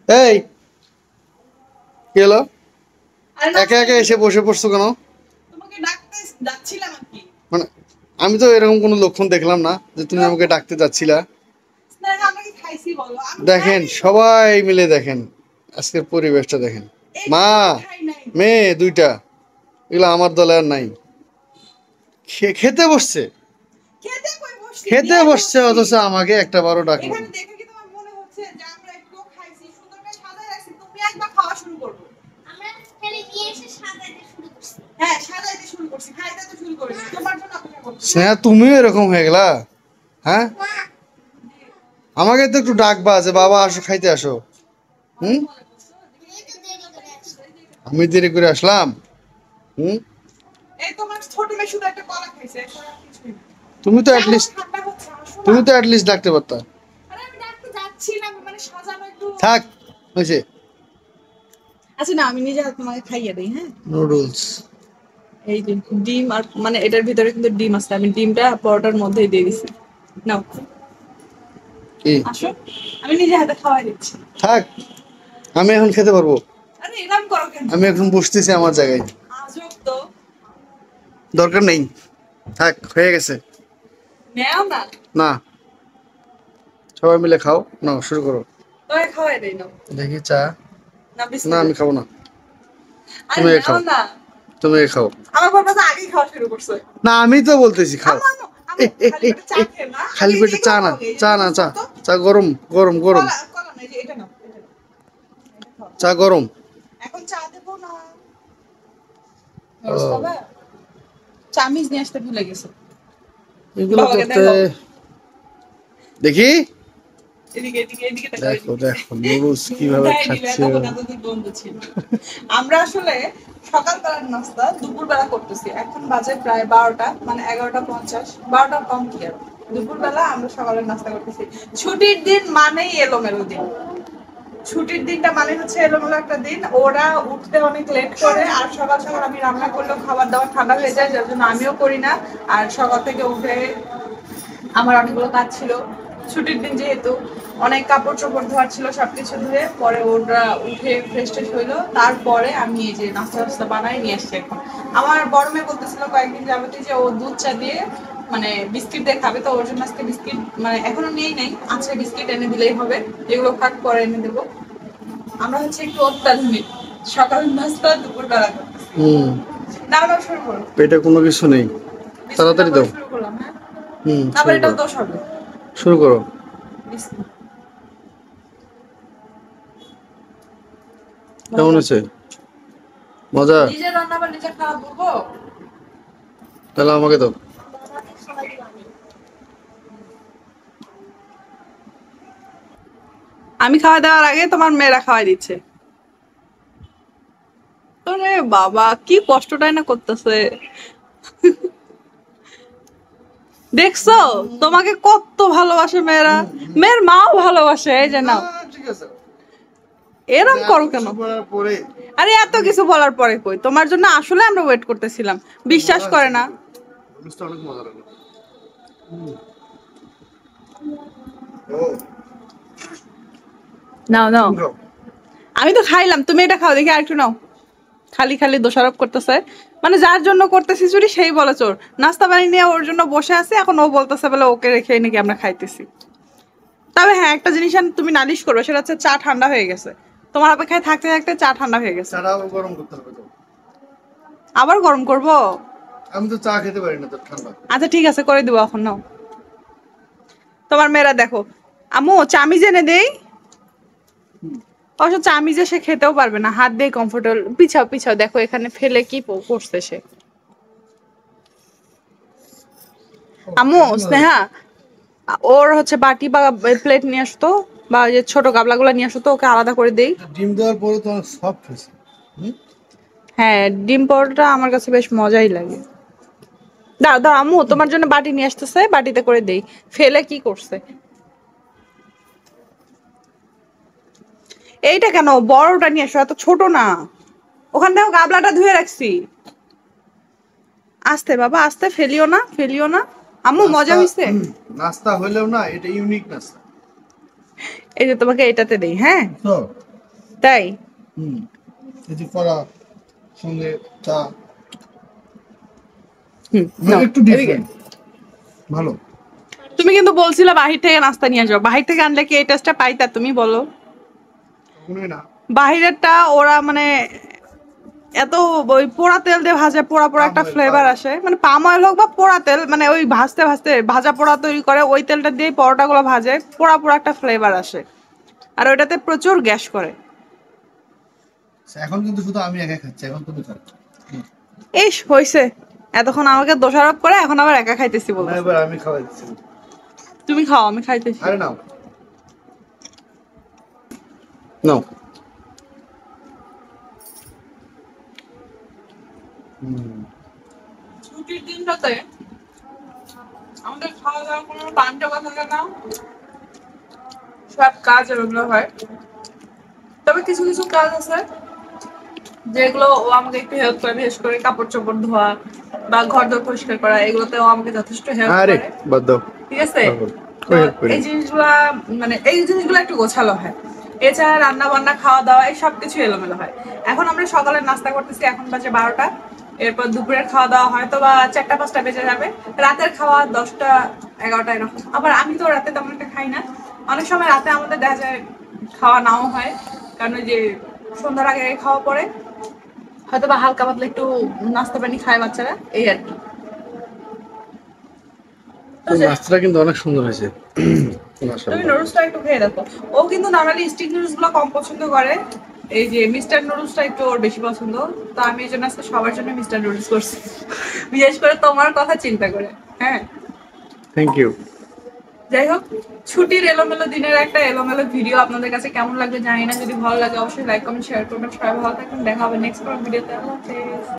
এই কি হলো? একা একা এসে বসে পড়ছো কেন? তোমাকে ডাকতে যাচ্ছিলাম আর কি। মানে আমি তো এরকম কোনো লক্ষণ দেখলাম না যে তুমি আমাকে ডাকতে যাচ্ছিলা। স্নেহা আমরা কি খাইছি বলো? আমি দেখেন খাইনি। সবাই মিলে দেখেন আজকের পরিবেশটা দেখেন। মা খাই নাই। মেয়ে দুইটা, এগুলো আমার দলে আর নাই। খেতে বসছে, খেতে কই বসছি? খেতে বিয়ে বসছে, করছি। অথচ আমাকে একটা বারও ডাকলো এখানে না। দেখে কি তোমার মনে হচ্ছে যে আমরা একটু খাইছি, সুন্দর করে সাজায় রাখছি, তুমি একবার খাওয়া শুরু করবো? আমরা খালি নিয়ে এসে সাজাতে শুরু করছি। হ্যাঁ, সাজাইতে শুরু করছি, খাইতে তো শুরু করিনি। তোমার জন্য অপেক্ষা করছি। স্নেহা তুমিও এরকম হয়ে গেলা? হ্যাঁ, আমাকে তো একটু ডাকবা যে বাবা আসো খাইতে আসো। হুম, এই তো দেরি করে আসছে। আমি দেরি করে আসলাম। হুম, এই তোমার ছোট মেয়ে শুধু একটা কলা খাইছে, এছাড়া আর কিছুই না। তুমি তো অ্যাটলিস্ট ঠান্ডা হচ্ছে, আসো না। তুমি তো অ্যাটলিস্ট ডাকতে পারতা। আরে আমি ডাকতে যাচ্ছিলাম, মানে সাজানো একটু। থাক, হয়েছে। আচ্ছা না, আমি নিজে হাতে তোমাকে খাইয়ে দিই, হ্যাঁ? নুডলস। এই যে ডিম, আর মানে এটার ভিতরে কিন্তু ডিম আছে, আমি ডিমটা পরোটার মধ্যেই দিয়ে দিছি। নাও কি? আসো, আমি নিজে হাতে খাওয়াই দিচ্ছি। থাক, আমি এখন খেতে পারবো। আরে এরকম করো কেন? আমি এখন বসতেছি আমার জায়গায়। আজব তো। দরকার নেই, থাক, হয়ে গেছে। নেও না, না, সবাই মিলে খাও, নাও শুরু করো। তোমাকে খাওয়াই দেই, নাও। দেখি চা। না না বিস্কুট। আমি খাবো না, আরে তুমি নেও খাও, না। তুমি খাও। আমার বাবা তো আগেই খাওয়া শুরু করছে। না আমি তো বলতেছি খাও। আম্মু, আম্মু, আম্মু, খালি পেটে চা খেয়ে না। খালি আমি পেটে এই চা না, খাবো, এই যে চা না, চা, তো। চা গরম গরম গরম, কলা, কলা না, এই যে এটা নাও, এটা নাও। এটা খাও। চা গরম। এখন চা দেবো না। ও, রোজ খাবে? চামিচ নিয়ে আসতে ভুলে গেছে। এগুলো বাবাকে করতে দেখো। দেখি। এদিকে এদিকে এদিকে তাকাও, দেখো এদিকে। দেখো নুডলস কিভাবে দেয়নি, খাচ্ছে। তখন এতদিন বন্ধ ছিল। আমরা আসলে সকালবেলার নাস্তা দুপুরবেলা করতেছি। এখন বাজে প্রায় 12টা, মানে 11:50। 12টা কম কি আর। দুপুরবেলা আমরা সকালের নাস্তা করতেছি। ছুটির দিন মানেই এলোমেলো দিন। ছুটির দিনটা মানে হচ্ছে এলোমেলো একটা দিন। ওরা উঠতে অনেক লেট করে, আর সকাল সকাল আমি রান্না করলেও খাবার দাবার ঠান্ডা হয়ে যায়, যার জন্য আমিও করি না। আর সকাল থেকে উঠে আমার অনেকগুলো কাজ ছিল। ছুটির দিন যেহেতু অনেক কাপড় চোপড় ধোয়ার ছিল, সবকিছু ধুয়ে পরে ওরা উঠে ফ্রেশ ট্রেশ হইলো, তারপরে আমি এই যে নাস্তা টাস্তা বানাই নিয়ে আসছি। এখন আমার বড় মেয়ে বলতেছিল কয়েকদিন যাবতীয় যে ও দুধ চা দিয়ে মানে বিস্কিট দিয়ে খাবে, তো ওর জন্য আজকে বিস্কিট মানে এখনো নেই নাই, আচ্ছা বিস্কিট এনে দিলেই হবে, এগুলো খাক পরে এনে দেবো। আমরা হচ্ছে একটু অত্যাধুনিক, সকাল নাস্তা দুপুর বেলা করতেছি। হুম, দাঁড়ানো শুরু করো। পেটে কোনো কিছু নেই, তাড়াতাড়ি দাও। শুরু করলাম, হ্যাঁ? হুম, আবার শুরু এটাও করো, দোষ হবে। শুরু করো। বিসমিল্লাহ। কেমন হয়েছে? মজা? নিজে রান্না বা নিজে খাওয়া বলবো? তাহলে আমাকে দাও। বাবাকে সবাই জানে। আমি খাওয়া দেওয়ার আগে তোমার মেয়েরা খাওয়াই দিচ্ছে। আরে বাবা কি কষ্টটাই না করতেছে, দেখছো? তোমাকে কত ভালোবাসে মেয়েরা, মেয়ের মাও ভালোবাসে। এই যে নাও, ঠিক আছে। এরম করো কেন? পরে আরে এত কিছু বলার পরে কই, তোমার জন্য আসলে আমরা ওয়েট করতেছিলাম, বিশ্বাস করে না। নুডলসটা অনেক মজা লাগলো। ও, নাও নাও, খাও। আমি তো খাইলাম, তুমি এটা খাও দেখি, আরেকটু নাও। খালি খালি দোষারোপ করতেছে, মানে যার জন্য করতেছি চুরি সেই বলে চোর। নাস্তা বানিয়ে নিয়ে ওর জন্য বসে আছে, এখন ও বলতেছে বলে ওকে রেখে নাকি আমরা খাইতেছি। তবে হ্যাঁ, একটা জিনিস তুমি নালিশ করবে, সেটা হচ্ছে চা ঠান্ডা হয়ে গেছে। তোমার অপেক্ষায় থাকতে থাকতে চা ঠান্ডা হয়ে গেছে। চাটা আবার গরম করতে হবে তো। আবার গরম করব? আমি তো চা খেতে পারি না তো ঠান্ডা। আচ্ছা ঠিক আছে, করে দিব এখন, নাও। তোমার মেয়েরা দেখো, আম্মু চামিজ এনে দেই। অবশ্য চামিজে সে খেতেও পারবে না, হাত দিয়ে কমফোর্টেবল। পিছাও পিছাও, দেখো এখানে ফেলে কি করছে সে। আম্মু স্নেহা, ওর হচ্ছে বাটি বা প্লেট নিয়ে আসতো, বা ওই যে ছোট গাবলাগুলো নিয়ে আসতো, ওকে আলাদা করে দেই। ডিম দেওয়ার পরে তো অনেক সফট হয়েছে। হ্যাঁ, ডিম পরোটা আমার কাছে বেশ মজাই লাগে। দাও দাও আম্মু, তোমার জন্য বাটি নিয়ে আসতেছে, বাটিতে করে দেই। ফেলে কি করছে এইটা? কেন বড়টা নিয়ে আসো, এত ছোট না। ওখান থেকে গাবলাটা ধুয়ে রাখছি। আস্তে বাবা আস্তে, ফেলিও না ফেলিও না। আম্মু মজা হইছে? নাস্তা হইলেও না এটা ইউনিক নাস্তা। এই যে তোমাকে এটাতে দেই, হ্যাঁ। তো তাই হুম, এই যে করা সঙ্গে চা নাও, একটু এদিকে। ডিফারেন্ট, ভালো। তুমি কিন্তু বলছিলে বাহির থেকে নাস্তা নিয়ে যাও, বাহির থেকে আনলে কি এই টেস্টটা পাইতা? তুমি বলো। কখনোই না। বাহিরেরটা ওরা মানে এত ওই পোড়া তেল দিয়ে ভাজে, পোড়া পোড়া একটা Palm oil, flavour palm oil। আসে, মানে পাম অয়েল হোক বা পোড়া তেল, মানে ওই ভাজতে ভাজতে ভাজা পোড়া তৈরি করে, ওই তেলটা দিয়ে পরোটাগুলো ভাজে, পোড়া পোড়া একটা ফ্লেভার আসে, আর ওইটাতে প্রচুর গ্যাস করে। এখন কিন্তু শুধু আমি একা খাচ্ছি, এখন তুমি খাচ্ছ। এই হইছে, এতক্ষণ আমাকে দোষারোপ করে এখন আবার একা খাইতেছি না, বলতেছে। এবার আমি খাওয়াই দিচ্ছি। তুমি খাও, আমি খাইতেছি। আরে নাও নাও। ছুটির দিনটাতে আমাদের খাওয়া দাওয়ার কোনো টাইমটেবিল থাকে না, সব কাজ এগুলো হয়। তবে কিছু কিছু কাজ আছে যেগুলো ও আমাকে একটু হেল্প করে, বিশেষ করে কাপড় চোপড় ধোয়া বা ঘর দর পরিষ্কার করা, এগুলোতে ও আমাকে যথেষ্ট হেল্প আরে করে। বাদ দাও। ঠিক আছে, তো কই হেল্প করি? এই জিনিসগুলা মানে এই জিনিসগুলো একটু গোছালো হয়। এছাড়া রান্না বান্না খাওয়া দাওয়া এই সব কিছু এলোমেলো হয়। এখন আমরা সকালে নাস্তা করতেছি, এখন বাজে 12টা, এরপর দুপুরের খাওয়া দাওয়া হয়তো বা 4টা 5টা বেজে যাবে, রাতের খাওয়া 10টা 11টা এরকম। আবার আমি তো রাতে তেমন একটা খাই না, অনেক সময় রাতে আমাদের দেখা যায় খাওয়া নাও হয়, কারণ ওই যে সন্ধ্যার আগে খাওয়া পরে হয়তো বা হালকা পাতলা একটু নাস্তা পানি খায় বাচ্চারা, এই আর কি। তো নাস্তাটা কিন্তু অনেক সুন্দর হয়েছে। তুমি মাশাআল্লাহ। নুডলসটা একটু খেয়ে দেখো। ও কিন্তু নর্মালি স্টিক নুডলস গুলো কম পছন্দ করে, এই যে মিস্টার নুডলসটা একটু ওর বেশি পছন্দ। তো আমি এই জন্য আজকে সবার জন্য মিস্টার নুডলস করছি, বিশেষ করে তোমার কথা চিন্তা করে। হ্যাঁ, থ্যাংক ইউ। যাই হোক, ছুটির এলোমেলো দিনের একটা এলোমেলো ভিডিও আপনাদের কাছে কেমন লাগবে জানি না। যদি ভালো লাগে অবশ্যই লাইক কমেন্ট শেয়ার করবেন। সবাই ভালো থাকবেন, দেখা হবে নেক্সট কোনো ভিডিওতে। আল্লাহ হাফেজ।